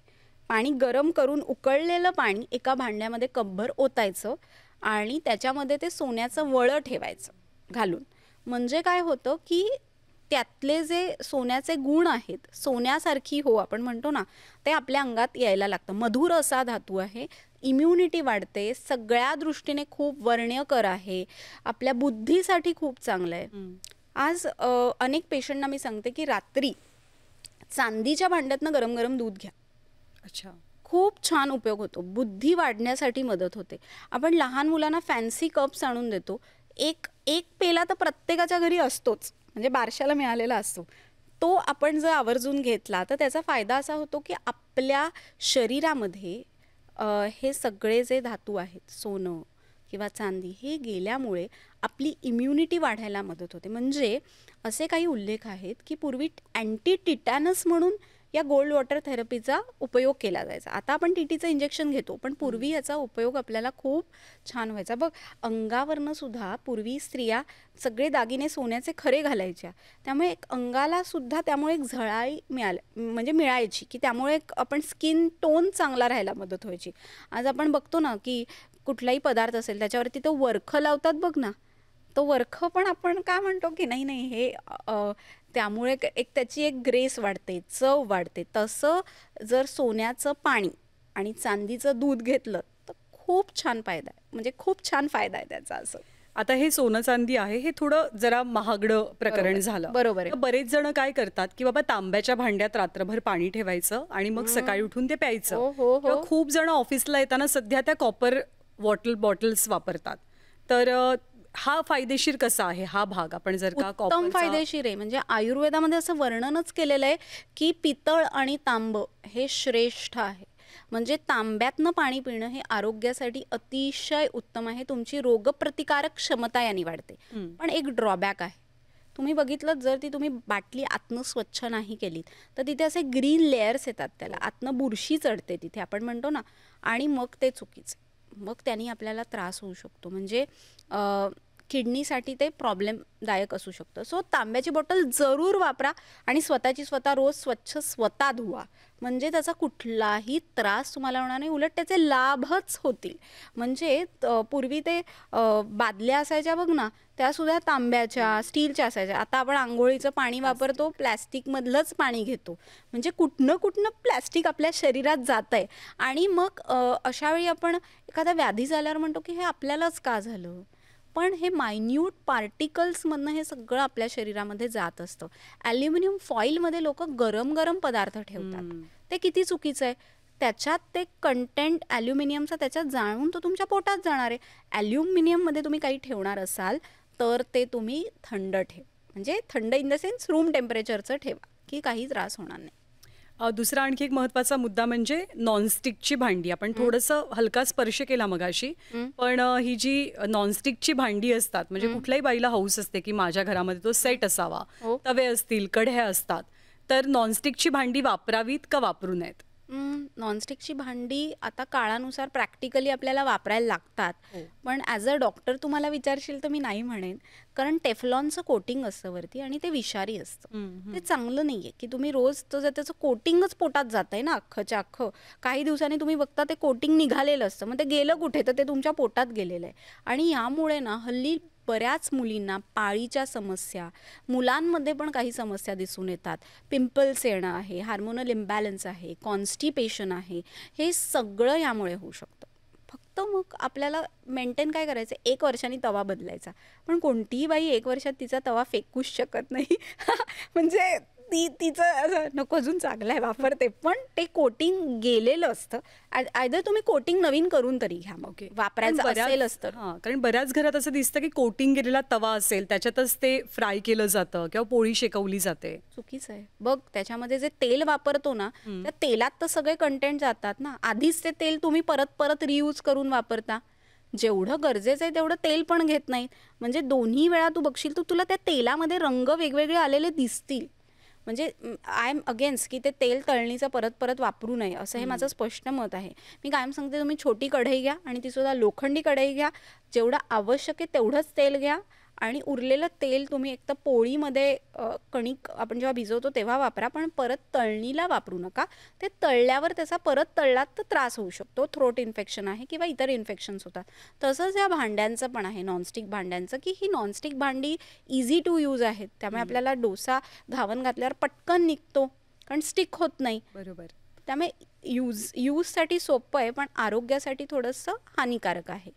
पाणी गरम करून उकळलेलं पाणी एका भांड्यामध्ये कपभर ओतायचं आणि त्याच्यामध्ये ते सोन्याचं वळं ठेवायचं घालून. म्हणजे काय होतं की त्यातले जे सोन्याचे गुण आहेत, सोन्यासारखी हो आपण म्हणतो ना, ते आपल्या अंगात यायला लागतं. मधुर असा धातू आहे, इम्युनिटी वाढते, सगळ्या दृष्टीने खूप वर्ण्यकर आहे, आपल्या बुद्धीसाठी खूप चांगलं आहे. आज अनेक पेशंटना मी सांगते की रात्री चांदीच्या भांड्यातनं गरम गरम दूध घ्या. अच्छा. खूप छान उपयोग होतो, बुद्धी वाढण्यासाठी मदत होते. आपण लहान मुलांना फॅन्सी कप्स आणून देतो, एक पेला तर प्रत्येकाच्या घरी असतोच, म्हणजे बारशाला मिळालेला असतो. तो आपण जर आवर्जून घेतला तर त्याचा फायदा असा होतो की आपल्या शरीरामध्ये हे सगळे जे धातू आहेत, सोनं किंवा चांदी, हे गेल्यामुळे आपली इम्युनिटी वाढायला मदत होते. म्हणजे असे काही उल्लेख आहेत की पूर्वी अँटी टिटॅनस म्हणून या गोल्ड वॉटर थेरपीचा उपयोग केला जायचा. आता आपण TTचं इंजेक्शन घेतो, पण पूर्वी याचा उपयोग आपल्याला खूप छान व्हायचा. बघ, अंगावरनं सुद्धा पूर्वी स्त्रिया सगळे दागिने सोन्याचे खरे घालायच्या, त्यामुळे एक अंगाला सुद्धा त्यामुळे एक झळाळी मिळायची, की त्यामुळे आपण स्किन टोन चांगला राहायला मदत व्हायची. आज आपण बघतो ना की कुठलाही पदार्थ असेल त्याच्यावरती तो वरखं लावतात बघ ना, तो वरखं पण आपण काय म्हणतो की नाही हे त्यामुळे त्याची एक ग्रेस वाढते, चव वाढते. तसं जर सोन्याचं पाणी आणि चांदीचं दूध घेतलं तर खूप छान फायदा आहे, म्हणजे खूप छान फायदा आहे त्याचा. असं आता हे सोनं चांदी आहे, हे थोडं जरा महागडं प्रकरण झालं. बरोबर आहे. बरेच जण काय करतात की बाबा तांब्याच्या भांड्यात रात्रभर पाणी ठेवायचं आणि मग सकाळी उठून ते प्यायचं. किंवा खूप जण ऑफिसला येताना सध्या त्या कॉपर बॉटल्स वापरतात. तर हा फायदेशीर कसा आहे हा भाग? आपण जर का उत्तम फायदेशीर आहे. म्हणजे आयुर्वेदामध्ये असं वर्णनच केलेलं आहे की पितळ आणि तांब हे श्रेष्ठ आहे. म्हणजे तांब्यातनं पाणी पिणं हे आरोग्यासाठी अतिशय उत्तम आहे. तुमची रोगप्रतिकारक क्षमता याने वाढते. पण एक ड्रॉबॅक आहे, तुम्ही बघितलं जर ती तुम्ही बाटली आतनं स्वच्छ नाही केलीत तर तिथे असे ग्रीन लेयर्स येतात, त्याला आतनं बुरशी चढते तिथे आपण म्हणतो ना, आणि मग ते चुकीचं, मग त्यांनी आपल्याला त्रास होऊ शकतो. म्हणजे किडनीसाठी ते प्रॉब्लेमदायक असू शकतं. सो तांब्याची बॉटल जरूर वापरा आणि स्वतःची स्वतः रोज स्वच्छ स्वतः धुवा, म्हणजे त्याचा कुठलाही त्रास तुम्हाला होणार नाही, उलट त्याचे लाभच होतील. म्हणजे पूर्वी ते बादल्या असायच्या बघ ना, त्यासुद्धा तांब्याच्या स्टीलच्या असायच्या. आता आपण आंघोळीचं पाणी वापरतो प्लॅस्टिकमधलंच पाणी घेतो. म्हणजे कुठनं प्लॅस्टिक आपल्या शरीरात जात आहे. आणि मग अशावेळी आपण एखादा व्याधी झाल्यावर म्हणतो की हे आपल्यालाच का झालं, पण हे मायन्यूट पार्टिकल्समधनं हे सगळं आपल्या शरीरामध्ये जात असतं. ॲल्युमिनियम फॉईलमध्ये लोक गरम गरम पदार्थ ठेवतात, ते किती चुकीचं आहे. त्याच्यात ते कंटेंट ॲल्युमिनियमचा त्याच्यात जाणून तो तुमच्या पोटात जाणार आहे. ॲल्युमिनियममध्ये तुम्ही काही ठेवणार असाल तर ते तुम्ही थंड ठेवा, म्हणजे थंड इन द सेन्स रूम टेम्परेचरचं ठेवा, की काही त्रास होणार नाही. दुसरा आणखी एक महत्त्वाचा मुद्दा म्हणजे नॉनस्टिकची भांडी. आपण थोडंसं हलका स्पर्श केला मगाशी, पण ही जी नॉनस्टिकची भांडी असतात, म्हणजे कुठल्याही बाईला हौस असते की माझ्या घरामध्ये तो सेट असावा, तवे असतील, कढया असतात, तर नॉनस्टिकची भांडी वापरावीत का वापरू नयेत? नॉनस्टिकची भांडी आता काळानुसार प्रॅक्टिकली आपल्याला वापरायला लागतात, पण ॲज अ डॉक्टर तुम्हाला विचारशील तर मी नाही म्हणेन, कारण टेफ्लॉनचं कोटिंग असतं वरती आणि ते विषारी असतं. ते चांगलं नाही आहे की तुम्ही रोज त्याचं कोटिंगच पोटात जात आहे ना अख्खच्या अख्खं. काही दिवसांनी तुम्ही बघता ते कोटिंग निघालेलं असतं, मग ते गेलं कुठे, तर ते तुमच्या पोटात गेलेलं आहे. आणि यामुळे ना हल्ली बऱ्याच मुलींना पाळीच्या समस्या, मुलांमध्ये पण काही समस्या दिसून येतात. पिंपल्स येणं आहे, हार्मोनल इम्बॅलन्स आहे, कॉन्स्टिपेशन आहे, हे सगळं यामुळे होऊ शकतं. फक्त मग आपल्याला मेंटेन काय करायचं, 1 वर्षांनी तवा बदलायचा. पण कोणतीही बाई 1 वर्षात तिचा तवा फेकूच शकत नाही. म्हणजे तिचं असं नको, अजून चांगलं आहे वापरते, पण ते कोटिंग गेलेलं असतं. आयदर तुम्ही कोटिंग नवीन करून तरी घ्या, मग वापरायचं असेलच तर. कारण बऱ्याच घरात असं दिसतं की कोटिंग गेलेला तवा असेल, त्याच्यातच ते फ्राय केलं जातं किंवा पोळी शेकवली जाते. चुकीचं आहे. बघ, त्याच्यामध्ये जे तेल वापरतो ना, त्या तेलात तर सगळे कंटेंट जातात ना. आधीच ते तेल तुम्ही परत परत रियूज करून वापरता. जेवढं गरजेचं आहे तेवढं तेल पण घेत नाहीत. म्हणजे दोन्ही वेळा तू बघशील तर तुला त्या तेलामध्ये रंग वेगवेगळे आलेले दिसतील. म्हणजे आय एम अगेन्स्ट की ते तेल तळणीचं परत परत वापरू नये, असं हे माझं स्पष्ट मत आहे. मी कायम सांगते, तुम्ही छोटी कढई घ्या आणि तीसुद्धा लोखंडी कढई घ्या, जेवढं आवश्यक आहे तेवढंच तेल घ्या आणि उरलेलं तेल तुम्ही एक तर पोळीमध्ये कणिक आपण जेव्हा भिजवतो तेव्हा वापरा, पण परत तळणीला वापरू नका. ते तळल्यावर त्याचा परत तळलात तर त्रास होऊ शकतो, थ्रोट इन्फेक्शन आहे किंवा इतर इन्फेक्शन्स होतात. तसंच या भांड्यांचं पण आहे, नॉनस्टिक भांड्यांचं, की ही नॉनस्टिक भांडी इझी टू यूज आहेत. त्यामुळे आपल्याला डोसा घावन घातल्यावर पटकन निघतो, कारण स्टिक होत नाही. बरोबर. त्यामुळे यूजसाठी सोपं आहे, पण आरोग्यासाठी थोडंसं हानिकारक आहे.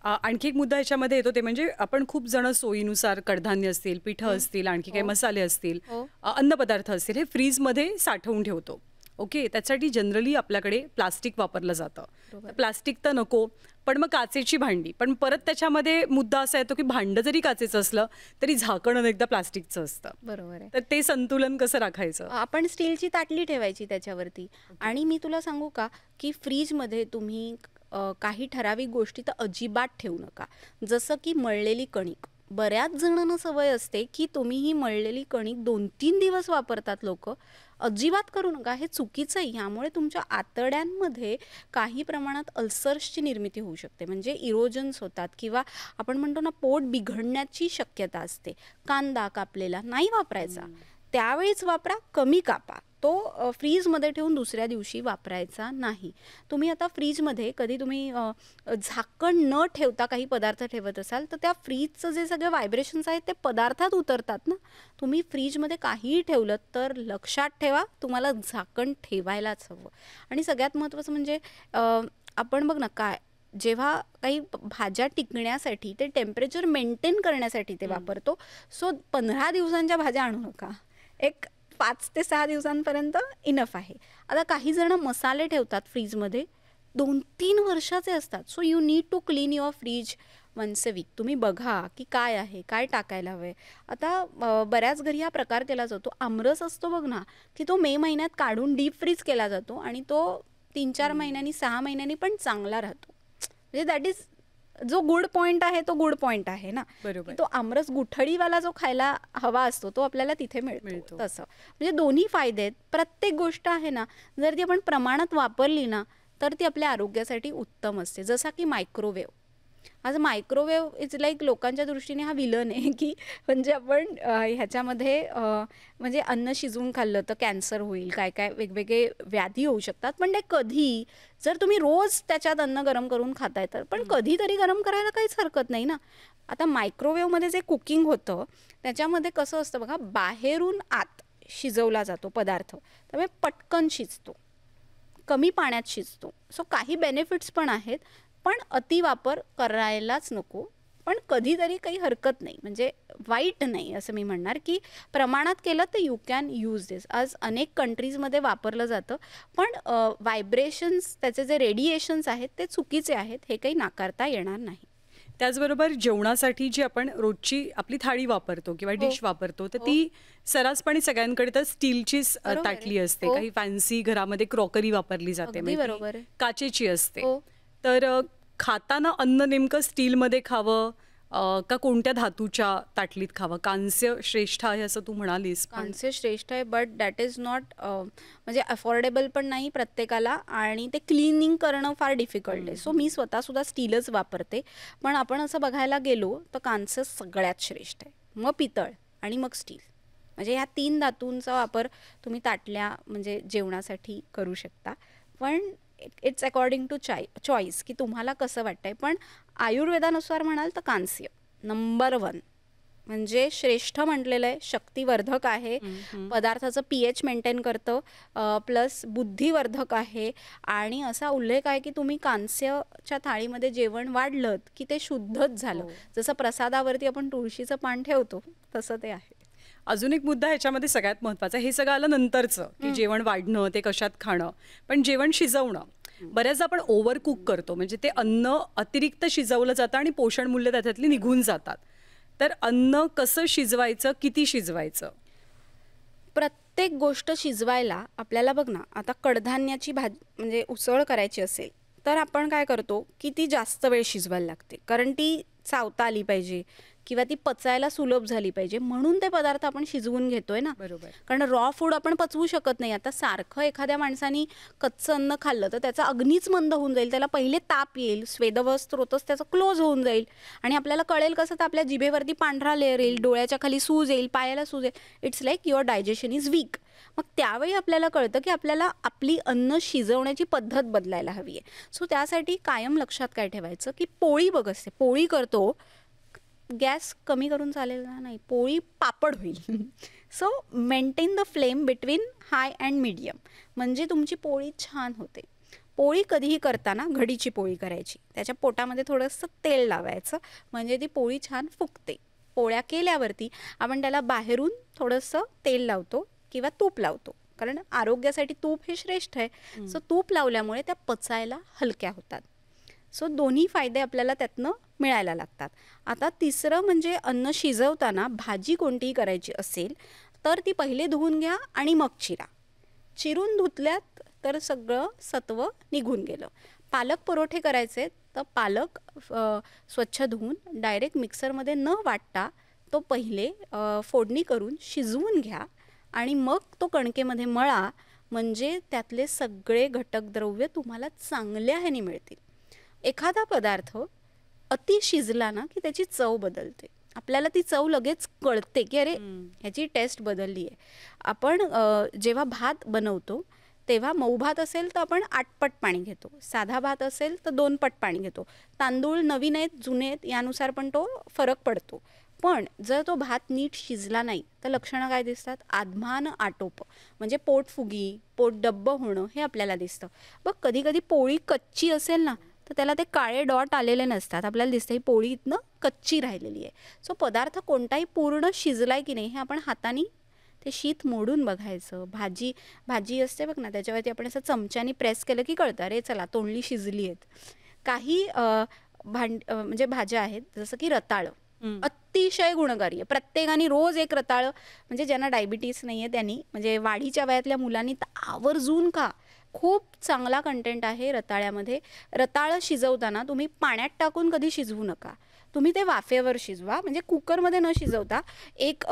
आणखी एक मुद्दा याच्यामध्ये येतो, ते म्हणजे आपण खूप जण सोयीनुसार कडधान्य असतील, पिठं असतील, आणखी काही मसाले असतील, अन्नपदार्थ असतील, हे फ्रीजमध्ये साठवून ठेवतो. ओके, त्यासाठी जनरली आपल्याकडे प्लास्टिक वापरलं जातं. प्लास्टिक तर नको, पण मग काचेची भांडी. पण परत त्याच्यामध्ये मुद्दा असा येतो की भांडं जरी काचेचं असलं तरी झाकण अनेकदा प्लास्टिकचं असतं. बरोबर आहे. तर ते संतुलन कसं राखायचं? आपण स्टीलची ताटली ठेवायची त्याच्यावरती. आणि मी तुला सांगू का, की फ्रीजमध्ये तुम्ही काही ठराविक गोष्टी तर अजिबात ठेवू नका. जसं की मळलेली कणिक. बऱ्याच जणांना सवय असते की तुम्ही ही मळलेली कणिक 2-3 दिवस वापरतात लोक. अजिबात करू नका, हे चुकीचं आहे. ह्यामुळे तुमच्या आतड्यांमध्ये काही प्रमाणात अल्सर्सची निर्मिती होऊ शकते, म्हणजे इरोजन्स होतात किंवा आपण म्हणतो ना पोट बिघडण्याची शक्यता असते. कांदा कापलेला नाही वापरायचा, त्यावेळीच वापरा, कमी कापा. तो फ्रीजमध्ये ठेवून दुसऱ्या दिवशी वापरायचा नाही. तुम्ही आता फ्रीजमध्ये कधी तुम्ही झाकण न ठेवता काही पदार्थ ठेवत असाल तर त्या फ्रीजचं जे सगळे व्हायब्रेशन्स आहेत ते पदार्थात उतरतात ना. तुम्ही फ्रीजमध्ये काहीही ठेवलं तर लक्षात ठेवा, तुम्हाला झाकण ठेवायलाच हवं. आणि सगळ्यात महत्त्वाचं म्हणजे आपण बघ ना, काय जेव्हा काही भाज्या टिकण्यासाठी ते टेम्परेचर मेंटेन करण्यासाठी ते वापरतो. सो 15 दिवसांच्या भाज्या आणू नका, एक 5 ते 6 दिवसांपर्यंत इनफ आहे. आता काही जण मसाले ठेवतात फ्रीजमध्ये, 2-3 वर्षाचे असतात. So you need to clean your fridge once a week. तुम्ही बघा की काय आहे, काय टाकायला हवं आहे. आता बऱ्याच घरी हा प्रकार केला जातो. आमरस असतो बघ ना, की तो मे महिन्यात काढून डीप फ्रीज केला जातो आणि तो 3-4 महिन्यांनी 6 महिन्यांनी पण चांगला राहतो. म्हणजे दॅट इज जो गुड पॉइंट आहे तो गुड पॉइंट आहे ना. बरोबर. की तो आमरस गुठळीवाला जो खायला हवा असतो तो आपल्याला तिथे मिळतो. तसं म्हणजे दोन्ही फायदे आहेत. प्रत्येक गोष्ट आहे ना, जर ती आपण प्रमाणात वापरली ना तर ती आपल्या आरोग्यासाठी उत्तम असते. जसा की मायक्रोवेव्ह. आज मायक्रोवेव्ह इज लाईक लोकांच्या दृष्टीने हा विलन आहे की म्हणजे आपण ह्याच्यामध्ये म्हणजे अन्न शिजवून खाल्लं तर कॅन्सर होईल, काय काय वेगवेगळे व्याधी होऊ शकतात. पण ते कधी, जर तुम्ही रोज त्याच्यात अन्न गरम करून खाताय तर, पण कधीतरी गरम करायला काहीच हरकत नाही ना. आता मायक्रोवेव्हमध्ये जे कुकिंग होतं त्याच्यामध्ये कसं असतं बघा, बाहेरून आत शिजवला जातो पदार्थ, त्यामुळे पटकन शिजतो, कमी पाण्यात शिजतो. सो काही बेनिफिट्स पण आहेत, पण अतिवापर करायलाच नको. पण कधीतरी काही हरकत नाही, म्हणजे वाईट नाही असं मी म्हणणार, की प्रमाणात केलं तर यू कॅन यूज दिस. आज अनेक कंट्रीजमध्ये वापरलं जातं, पण व्हायब्रेशन्स, त्याचे जे रेडिएशन्स आहेत ते चुकीचे आहेत, हे काही नाकारता येणार नाही. त्याचबरोबर जेवणासाठी जी आपण रोजची आपली थाळी वापरतो किंवा डिश वापरतो, तर ती सर्रासपणे सगळ्यांकडे तर स्टीलचीच ताटली असते. काही फॅन्सी घरामध्ये क्रॉकरी वापरली जाते, बरोबर, काचेची असते. तर खाताना अन्न नेमकं स्टीलमध्ये खावं का कोणत्या धातूच्या ताटलीत खावं? कांस्य श्रेष्ठ आहे असं तू म्हणालीस. कांस्य श्रेष्ठ आहे, बट दॅट इज नॉट म्हणजे अफोर्डेबल पण नाही प्रत्येकाला, आणि ते क्लिनिंग करणं फार डिफिकल्ट आहे. सो मी स्वतःसुद्धा स्टीलच वापरते. पण आपण असं बघायला गेलो तर कांस्य सगळ्यात श्रेष्ठ आहे, मग पितळ आणि मग स्टील. म्हणजे ह्या 3 धातूंचा वापर तुम्ही ताटल्या म्हणजे जेवणासाठी करू शकता. पण इट्स अकॉर्डिंग टू चॉईस की तुम्हाला कसं वाटतंय. पण आयुर्वेदानुसार म्हणाल तर कांस्य नंबर 1 म्हणजे श्रेष्ठ म्हटलेलं आहे. शक्तिवर्धक आहे, पदार्थाचं pH मेंटेन करतं, प्लस बुद्धिवर्धक आहे. आणि असा उल्लेख आहे की तुम्ही कांस्यच्या थाळीमध्ये जेवण वाढलं की ते शुद्धच झालं. जसं प्रसादावरती आपण तुळशीचं पान ठेवतो तसं ते आहे. अजून एक मुद्दा ह्याच्यामध्ये सगळ्यात महत्त्वाचा, हे सगळं आलं नंतरचं की जेवण वाढणं, ते कशात खाणं. पण जेवण शिजवणं बऱ्याचदा आपण ओव्हर कुक करतो, म्हणजे ते अन्न अतिरिक्त शिजवलं जातं आणि पोषण मूल्य त्याच्यातली निघून जातात. तर अन्न कसं शिजवायचं, किती शिजवायचं? प्रत्येक गोष्ट शिजवायला आपल्याला बघ ना, आता कडधान्याची भाजी म्हणजे उसळ करायची असेल तर आपण काय करतो की ती जास्त वेळ शिजवायला लागते, कारण ती चावता आली पाहिजे किंवा ती पचायला सुलभ झाली पाहिजे, म्हणून ते पदार्थ आपण शिजवून घेतोय ना. बरोबर. कारण रॉ फूड आपण पचवू शकत नाही. आता सारखं एखाद्या माणसाने कच्चं अन्न खाल्लं तर त्याचा अग्नीच मंद होऊन जाईल, त्याला पहिले ताप येईल, स्वेदवस स्त्रोतच त्याचं क्लोज होऊन जाईल, आणि आपल्याला कळेल कसं, तर आपल्या जिभेवरती पांढरा लेअर येईल, डोळ्याच्या खाली सूज येईल, पायाला सूज येईल. It's like your digestion is weak. मग त्यावेळी आपल्याला कळतं की आपल्याला आपली अन्न शिजवण्याची पद्धत बदलायला हवी आहे. सो त्यासाठी कायम लक्षात काय ठेवायचं की पोळी बघ असते, पोळी करतो, गॅस कमी करून चालेल ना, नाही, पोळी पापड होईल. So maintain the flame between high and medium, म्हणजे तुमची पोळी छान होते. पोळी कधीही करताना घडीची पोळी करायची, त्याच्या पोटामध्ये थोडंसं तेल लावायचं, म्हणजे ती पोळी छान फुगते. पोळ्या केल्यावरती आपण त्याला बाहेरून थोडंसं तेल लावतो किंवा तूप लावतो, कारण आरोग्यासाठी तूप हे श्रेष्ठ आहे. सो तूप लावल्यामुळे त्या पचायला हलक्या होतात. सो दोन्ही फायदे आपल्याला त्यातनं मिळायला लागतात. आता तिसरं म्हणजे अन्न शिजवताना भाजी कोणतीही करायची असेल तर ती पहिले धुवून घ्या आणि मग चिरा. चिरून धुतल्यात तर सगळं सत्व निघून गेलं. पालक परोठे करायचे तर पालक स्वच्छ धुवून डायरेक्ट मिक्सरमध्ये न वाटता तो पहिले फोडणी करून शिजवून घ्या आणि मग तो कणकेमध्ये मळा, म्हणजे त्यातले सगळे घटक द्रव्य तुम्हाला चांगल्या ह्याने मिळतील. एखादा पदार्थ अति शिजला ना की त्याची चव बदलते, आपल्याला ती चव लगेच कळते की अरे ह्याची टेस्ट बदलली आहे. आपण जेव्हा भात बनवतो तेव्हा मऊ भात असेल तर आपण 8 पट पाणी घेतो, साधा भात असेल तर 2 पट पाणी घेतो. तांदूळ नवीन आहेत जुने आहेत यानुसार पण तो फरक पडतो. पण जर तो भात नीट शिजला नाही तर लक्षणं काय दिसतात? आधमान आटोप, म्हणजे पोटफुगी, पोट डब्बं होणं हे आपल्याला दिसतं. बघ कधी कधी पोळी कच्ची असेल ना तर त्याला ते काळे डॉट आलेले नसतात, आपल्याला दिसतं ही पोळी इथनं कच्ची राहिलेली आहे. सो पदार्थ कोणताही पूर्ण शिजलाय की नाही हे आपण हाताने ते शीत मोडून बघायचं. भाजी असते बघ ना, त्याच्यावरती आपण असं चमच्याने प्रेस केलं की कळतं अरे चला तोंडली शिजली आहेत. काही म्हणजे भाज्या आहेत जसं की रताळं, अतिशय गुणकारी आहे. प्रत्येकाने रोज एक रताळं, म्हणजे ज्यांना डायबिटीस नाही आहे त्यांनी, म्हणजे वाढीच्या वयातल्या मुलांनी तर आवर्जून खा. खूप चांगला कंटेंट आहे रताळ्यामध्ये. रताळं शिजवताना तुम्ही पाण्यात टाकून कधी शिजवू नका. तुम्ही ते वाफेवर शिजवा. म्हणजे कुकरमध्ये न शिजवता एक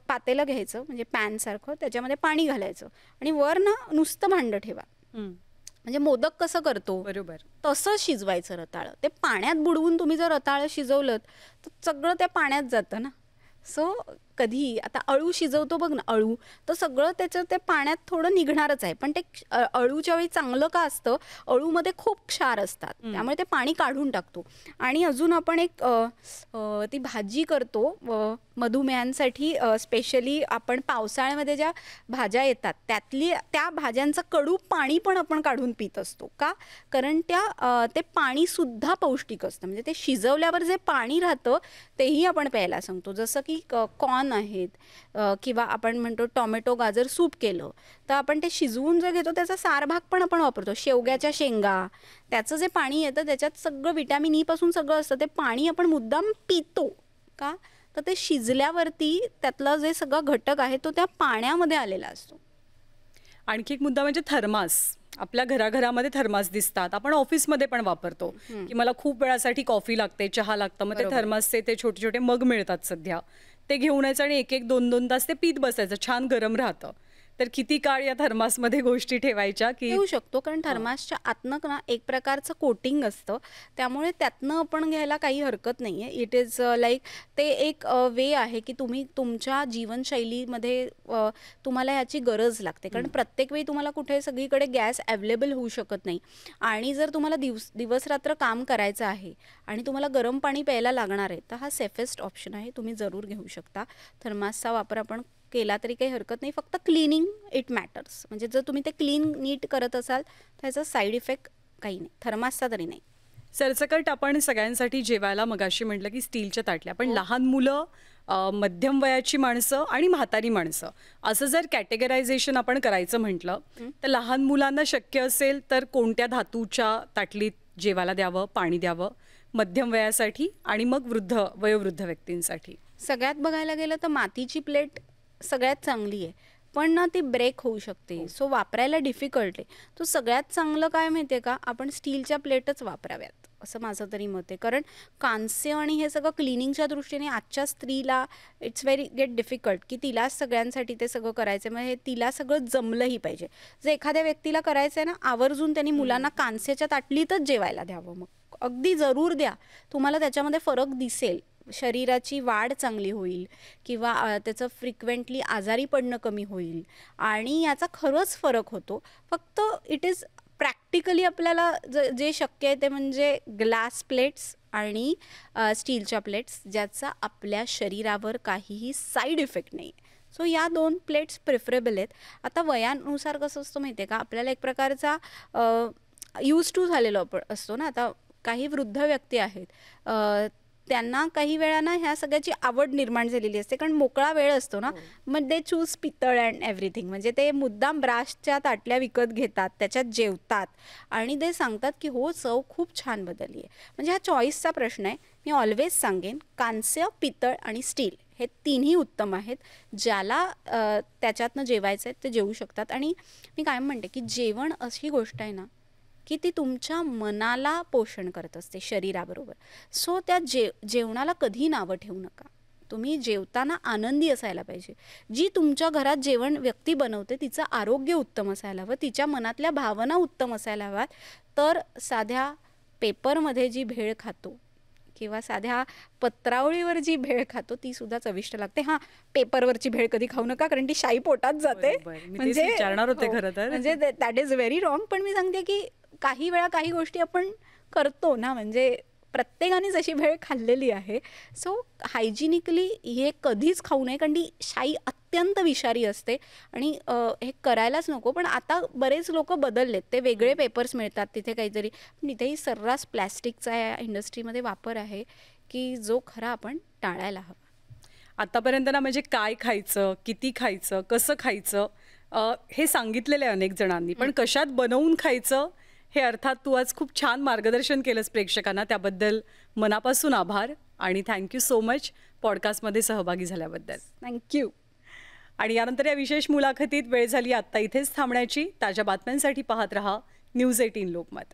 पातेलं घ्यायचं, म्हणजे पॅनसारखं, त्याच्यामध्ये पाणी घालायचं आणि वर ना नुसतं भांडं ठेवा. म्हणजे मोदक कसं करतो बरोबर तसं शिजवायचं रताळं. ते पाण्यात बुडवून तुम्ही जर रताळं शिजवलं तर सगळं त्या पाण्यात जातं ना. सो कधी आता अळू शिजवतो बघ ना, अळू, तर सगळं त्याचं ते पाण्यात थोडं निघणारच आहे. पण ते अळूच्या वेळी चांगलं का असतं, अळूमध्ये खूप क्षार असतात, त्यामुळे ते पाणी काढून टाकतो. आणि अजून आपण एक ती भाजी करतो मधुमेहांसाठी, स्पेशली आपण पावसाळ्यामध्ये ज्या भाज्या येतात त्या भाज्यांचं कडू पाणी पण आपण काढून पित असतो. का? कारण ते पाणीसुद्धा पौष्टिक असतं. म्हणजे ते शिजवल्यावर जे पाणी राहतं तेही आपण प्यायला सांगतो. जसं की कॉर्न आहेत, किंवा आपण म्हणतो टोमॅटो गाजर सूप केलं तर आपण ते शिजवून जे घेतो त्याचा सारभाग पण आपण वापरतो. शेवग्याच्या शेंगा, त्याचं जे पाणी येतं त्याच्यात सगळं व्हिटॅमिन ई पासून सगळं असतं. ते पाणी आपण मुद्दाम पितो. का? तर ते शिजल्यावरती त्यातला जे सगळा घटक आहे तो त्या पाण्यामध्ये आलेला असतो. आणखी एक मुद्दा म्हणजे थर्मास. आपल्या घराघरामध्ये थर्मास दिसतात, आपण ऑफिसमध्ये पण वापरतो की मला खूप वेळासाठी कॉफी लागते, चहा लागतं, मग ते थर्मासचे ते छोटे छोटे मग मिळतात सध्या, ते घेऊन यायचं आणि 1-1, 2-2 तास ते पीत बसायचं, छान गरम राहतं. तर किती काळ या थर्मासमध्ये गोष्टी ठेवायच्या की ठेवू शकतो, कारण थर्मासच्या आतनं ना एक प्रकारचं कोटिंग असतं, त्यामुळे त्यातनं आपण घ्यायला काही हरकत नाही आहे. इट इज लाईक ते एक वे आहे की तुम्ही तुमच्या जीवनशैलीमध्ये तुम्हाला ह्याची गरज लागते. कारण प्रत्येक वेळी तुम्हाला कुठे सगळीकडे गॅस अवेलेबल होऊ शकत नाही. आणि जर तुम्हाला दिवसरात्र काम करायचं आहे आणि तुम्हाला गरम पाणी प्यायला लागणार आहे तर हा सेफेस्ट ऑप्शन आहे, तुम्ही जरूर घेऊ शकता. थर्मासचा वापर आपण केला तरी काही हरकत नाही. फक्त क्लिनिंग इट मॅटर्स. म्हणजे जर तुम्ही ते क्लीन नीट करत असाल त्याचा साईड इफेक्ट काही नाही, थर्मासचा तरी नाही. सरसकट आपण सगळ्यांसाठी जेवायला मगाशी म्हटलं की स्टीलच्या ताटल्या, पण लहान मुलं, मध्यम वयाची माणसं आणि म्हातारी माणसं असं जर कॅटेगरायझेशन आपण करायचं म्हटलं तर लहान मुलांना शक्य असेल तर कोणत्या धातूच्या ताटलीत जेवायला द्यावं, पाणी द्यावं, मध्यम वयासाठी आणि मग वयोवृद्ध व्यक्तींसाठी? सगळ्यात बघायला गेलं तर मातीची प्लेट सगळ्यात चांगली आहे, पण ना ती ब्रेक होऊ शकते. सो वापरायला डिफिकल्ट आहे. तो सगळ्यात चांगलं काय माहिती आहे का, आपण स्टीलच्या प्लेटच वापराव्यात असं माझं तरी मत आहे. कारण कांस्य आणि हे सगळं क्लिनिंगच्या दृष्टीने आजच्या स्त्रीला इट्स व्हेरी डिफिकल्ट की तिलाच सगळ्यांसाठी ते सगळं करायचं आहे. मग हे तिला सगळं जमलंही पाहिजे. जर एखाद्या व्यक्तीला करायचं आहे ना, आवर्जून त्यांनी मुलांना कांस्याच्या ताटलीतच जेवायला द्यावं. मग अगदी जरूर द्या, तुम्हाला त्याच्यामध्ये फरक दिसेल. शरीराची वाढ चांगली होईल किंवा त्याचं फ्रिक्वेंटली आजारी पडणं कमी होईल आणि याचा खरंच फरक होतो. फक्त इट इज प्रॅक्टिकली आपल्याला जे शक्य आहे ते म्हणजे ग्लास प्लेट्स आणि स्टीलच्या प्लेट्स, ज्याचा आपल्या शरीरावर काहीही साईड इफेक्ट नाही. सो या 2 प्लेट्स प्रिफरेबल आहेत. आता वयानुसार कसं असतं माहिती आहे का, आपल्याला एक प्रकारचा यूज टू झालेलो असतो ना. आता काही वृद्ध व्यक्ती आहेत, त्यांना काही वेळानं ह्या सगळ्याची आवड निर्माण झालेली असते, कारण मोकळा वेळ असतो ना. मग दे चूज पितळ अँड एव्हरीथिंग. म्हणजे ते मुद्दाम ब्राशच्या ताटल्या विकत घेतात, त्याच्यात जेवतात आणि ते सांगतात की हो चव खूप छान बदलली आहे. म्हणजे हा चॉईसचा प्रश्न आहे. मी ऑलवेज सांगेन कांस्य, पितळ आणि स्टील हे तिन्ही उत्तम आहेत. ज्याला त्याच्यातनं जेवायचं आहे ते जेवू शकतात. आणि मी कायम म्हणते की जेवण अशी गोष्ट आहे ना की ती तुमच्या मनाला पोषण करत असते शरीराबरोबर. सो त्या जेवणाला कधी नावं ठेवू नका. तुम्ही जेवताना आनंदी असायला पाहिजे. जी तुमच्या घरात जेवण व्यक्ती बनवते तिचं आरोग्य उत्तम असायला हवं, तिच्या मनातल्या भावना उत्तम असायला हव्यात. तर साध्या पेपरमध्ये जी भेळ खातो किंवा साध्या पत्रावळीवर जी भेळ खातो ती सुद्धा चविष्ट लागते. हां, पेपरवरची भेळ कधी खाऊ नका, कारण ती शाई पोटात जाते. म्हणजे विचारणार होते खरं तर. म्हणजे दॅट इज व्हेरी रॉंग. पण मी सांगते की काही वेळा काही गोष्टी आपण करतो ना, म्हणजे प्रत्येकानेच अशी भेळ खाल्लेली आहे. सो हायजिनिकली हे कधीच खाऊ नये, कारण ती शाई अत्यंत विषारी असते आणि हे करायलाच नको. पण आता बरेच लोक बदललेत, ते वेगळे पेपर्स मिळतात तिथे काहीतरी, पण इथेही सर्रास प्लॅस्टिकचा या इंडस्ट्रीमध्ये वापर आहे की जो खरा आपण टाळायला हवा. आतापर्यंत ना म्हणजे काय खायचं, किती खायचं, कसं खायचं हे सांगितलेलं आहे अनेक जणांनी, पण कशात बनवून खायचं हे अर्थात तू आज खूप छान मार्गदर्शन केलंस प्रेक्षकांना. त्याबद्दल मनापासून आभार आणि थँक्यू सो मच पॉडकास्टमध्ये सहभागी झाल्याबद्दल. थँक्यू. आणि यानंतर या विशेष मुलाखतीत वेळ झाली आत्ता इथेच थांबण्याची. ताज्या बातम्यांसाठी पाहत रहा न्यूज 18 लोकमत.